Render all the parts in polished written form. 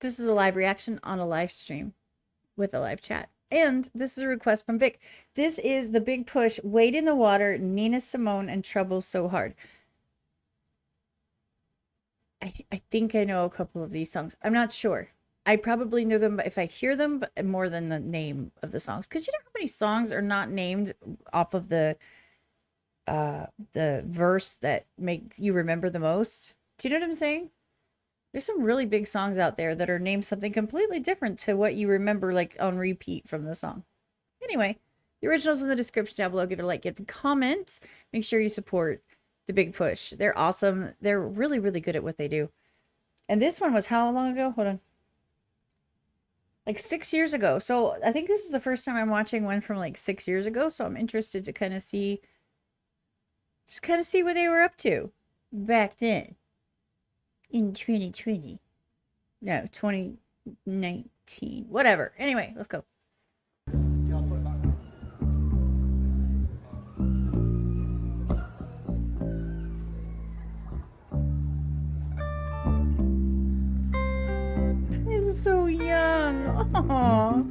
This is a live reaction on a live stream with a live chat. And this is a request from Vic. This is the Big Push, Wade in the Water, Nina Simone, and Trouble So Hard. I think I know a couple of these songs. I'm not sure. I probably know them if I hear them, but more than the name of the songs. Because you know how many songs are not named off of the verse that makes you remember the most? Do you know what I'm saying? There's some really big songs out there that are named something completely different to what you remember, like on repeat from the song. Anyway, the original's in the description down below. Give it a like, give a comment. Make sure you support the Big Push. They're awesome. They're really, really good at what they do. And this one was how long ago? Hold on. Like 6 years ago. So I think this is the first time I'm watching one from like 6 years ago. So I'm interested to kind of see, just kind of see what they were up to back then in 2020. No, 2019. Whatever. Anyway, let's go. He's so young. Aww.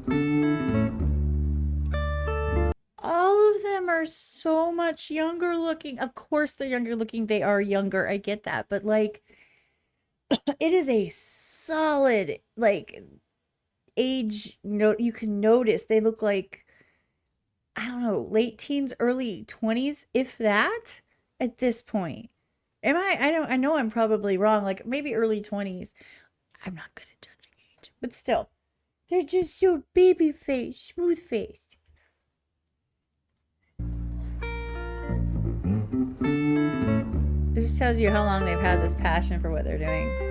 All of them are so much younger looking. Of course, they're younger looking. They are younger. I get that. But like, it is a solid, like, age note. You can notice they look like, I don't know, late teens, early 20s, if that, at this point. Am I know I'm probably wrong. Like, maybe early 20s. I'm not good at judging age. But still, they're just so baby faced, smooth faced. It just tells you how long they've had this passion for what they're doing.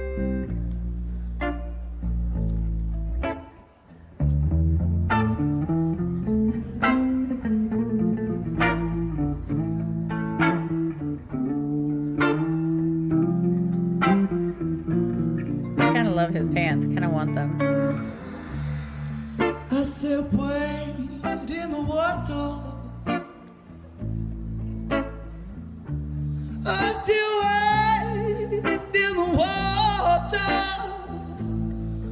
I kind of love his pants. I kind of want them. I said, wade in the water. I still wade in the water.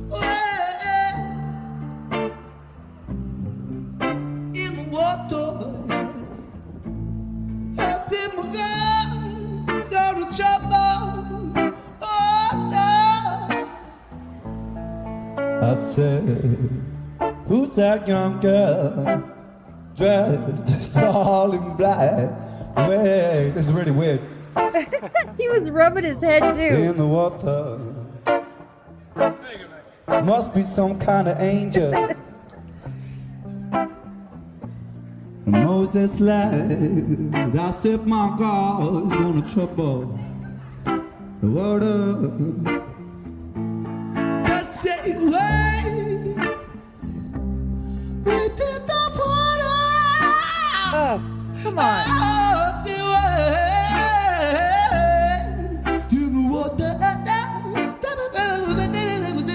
Wade in the water. I said, my God's gonna trouble water. I said, who's that young girl dressed all in black? Wait, this is really weird. He was rubbing his head too. In the water. Must be some kind of angel. Moses lied. I said my God's gonna trouble the water. I said, wait, wait in the water. Oh, come on.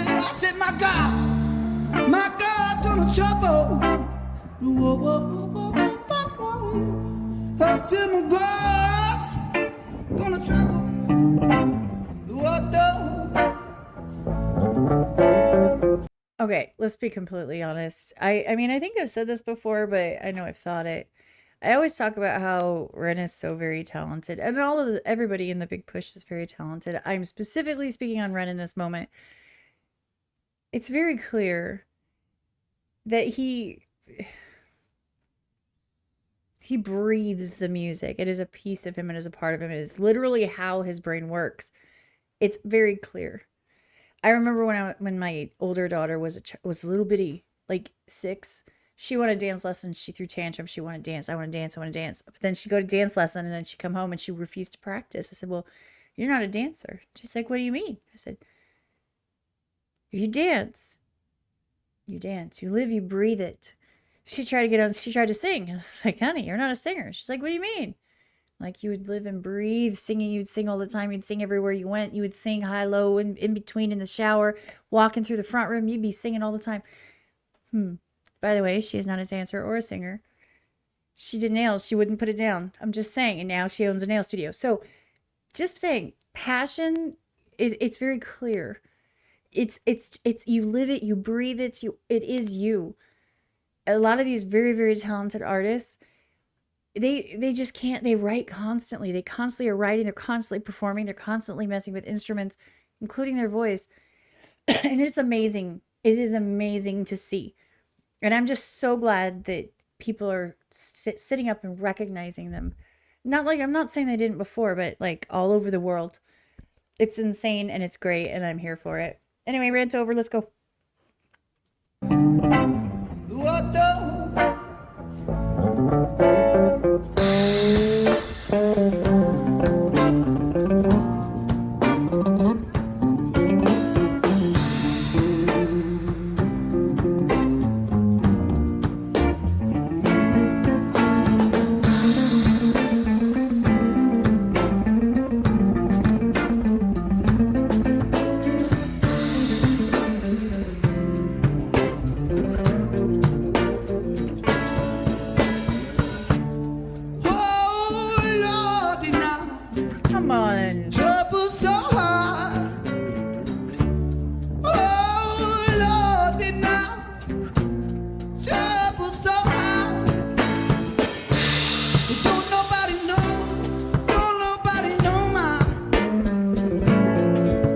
I said, my God's gonna trouble. I said, my God's gonna trouble. Okay, let's be completely honest. I mean, I think I've said this before, but I know I've thought it. I always talk about how Ren is so very talented, and everybody in the Big Push is very talented. I'm specifically speaking on Ren in this moment. It's very clear that he breathes the music. It is a piece of him and is a part of him. It is literally how his brain works. It's very clear. I remember when my older daughter was a little bitty, like 6. She wanted dance lessons. She threw tantrums. She wanted to dance. I want to dance. I want to dance. But then she'd go to dance lesson, and then she'd come home and she refused to practice. I said, well, you're not a dancer. She's like, what do you mean? I said, if you dance, you dance. You live, you breathe it. She tried to sing. I was like, honey, you're not a singer. She's like, what do you mean? Like, you would live and breathe singing. You'd sing all the time. You'd sing everywhere you went. You would sing high, low, in between, in the shower, walking through the front room. You'd be singing all the time. By the way, she is not a dancer or a singer. She did nails. She wouldn't put it down. I'm just saying. And now she owns a nail studio. So just saying, passion, it's very clear. It's you live it, you breathe it, it is you. A lot of these very, very talented artists, they just can't. They write constantly. They constantly are writing. They're constantly performing. They're constantly messing with instruments, including their voice. And it's amazing. It is amazing to see. And I'm just so glad that people are sitting up and recognizing them. Not like, I'm not saying they didn't before, but like all over the world. It's insane and it's great and I'm here for it. Anyway, rant over. Let's go. What the? Come on. Trouble so hard. Oh, Lord, now. Trouble so hard. Don't nobody know. Don't nobody know my.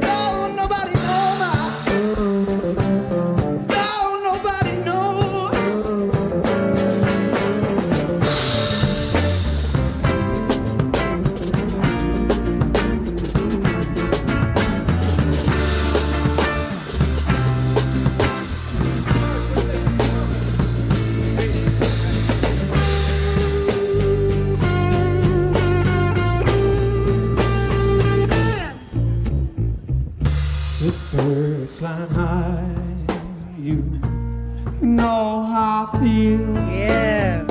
Don't nobody know my. Don't nobody know. Birds flying high, you know how I feel. Yeah.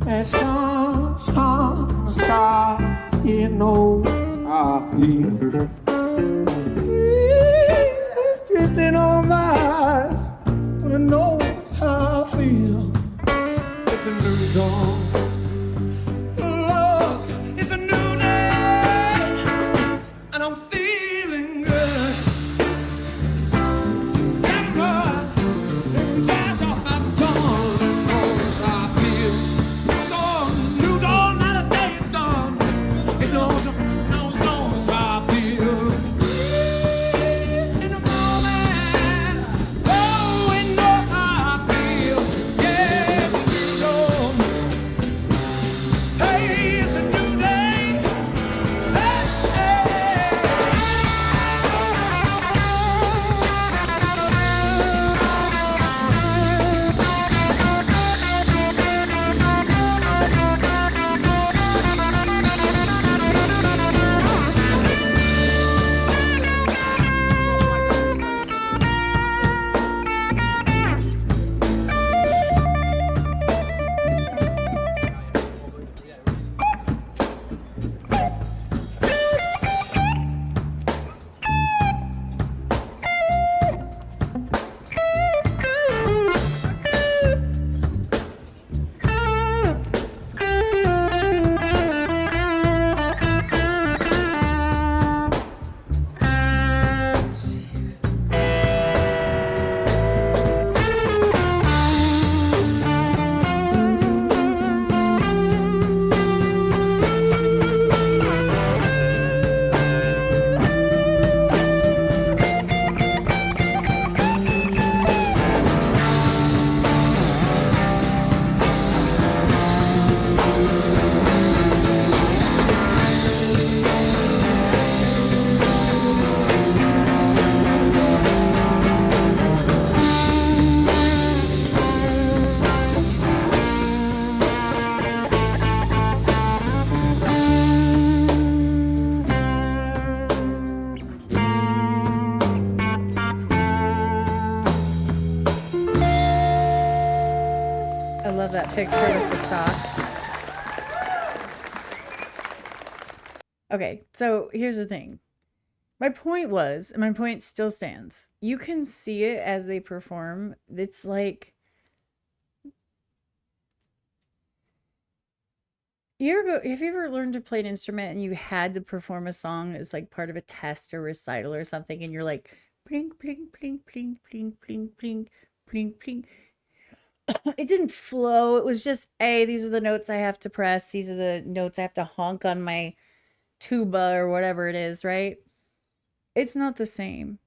As sun's on the sky, you know how I feel. It's drifting on by, but I know how I feel. It's a new dawn. Look, it's a new day, and I'm feeling good. I love that picture with the socks. Okay, so here's the thing. My point was, and my point still stands. You can see it as they perform. It's like have you ever learned to play an instrument and you had to perform a song as like part of a test or recital or something, and you're like Pling, pling, pling, pling, pling, pling, pling, pling, pling. It didn't flow. It was just, hey, these are the notes I have to press. These are the notes I have to honk on my tuba or whatever it is, right? It's not the same.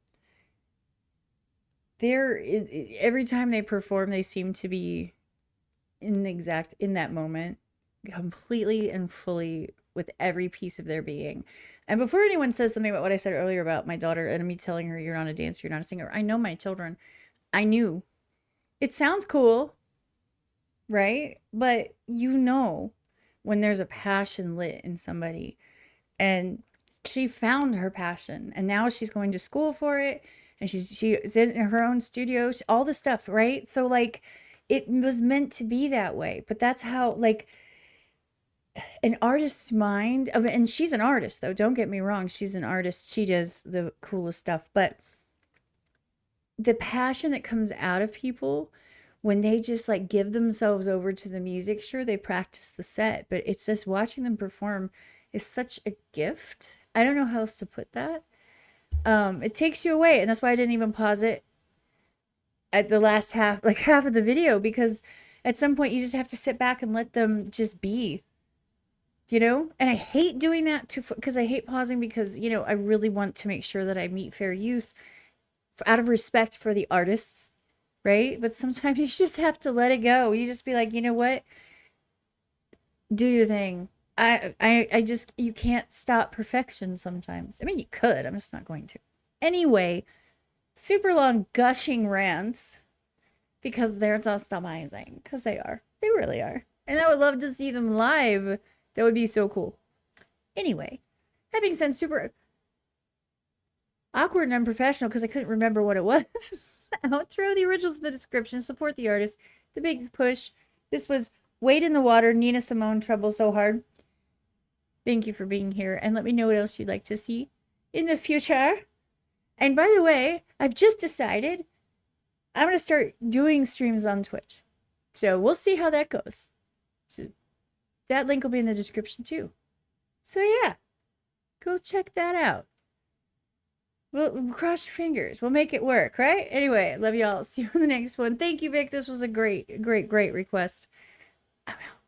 Every time they perform, they seem to be in that moment, completely and fully with every piece of their being. And before anyone says something about what I said earlier about my daughter and me telling her, you're not a dancer, you're not a singer, I know my children. I knew. It sounds cool, right? But you know when there's a passion lit in somebody. And she found her passion, and now she's going to school for it, and she's in her own studio, all the stuff, right? So like it was meant to be that way. But that's how, like, an artist's mind of, and she's an artist though, don't get me wrong, she's an artist, she does the coolest stuff, but the passion that comes out of people when they just like give themselves over to the music, sure, they practice the set, but it's just watching them perform is such a gift. I don't know how else to put that. It takes you away, and that's why I didn't even pause it at the last half, like half of the video, because at some point you just have to sit back and let them just be, you know? And I hate doing that too, because I hate pausing, because, you know, I really want to make sure that I meet fair use out of respect for the artists, right? But sometimes you just have to let it go. You just be like, you know what? Do your thing. I just, you can't stop perfection sometimes. I mean, you could. I'm just not going to. Anyway, super long gushing rants, because they're just amazing. Because they are. They really are. And I would love to see them live. That would be so cool. Anyway, that being said, super awkward and unprofessional because I couldn't remember what it was. Outro, the originals in the description. Support the artist. The biggest push. This was Wade in the Water, Nina Simone, Trouble So Hard. Thank you for being here, and let me know what else you'd like to see in the future. And by the way, I've just decided I'm going to start doing streams on Twitch. So we'll see how that goes. So that link will be in the description too. So yeah, go check that out. We'll cross your fingers. We'll make it work, right? Anyway, love y'all. See you on the next one. Thank you, Vic. This was a great request. I'm out.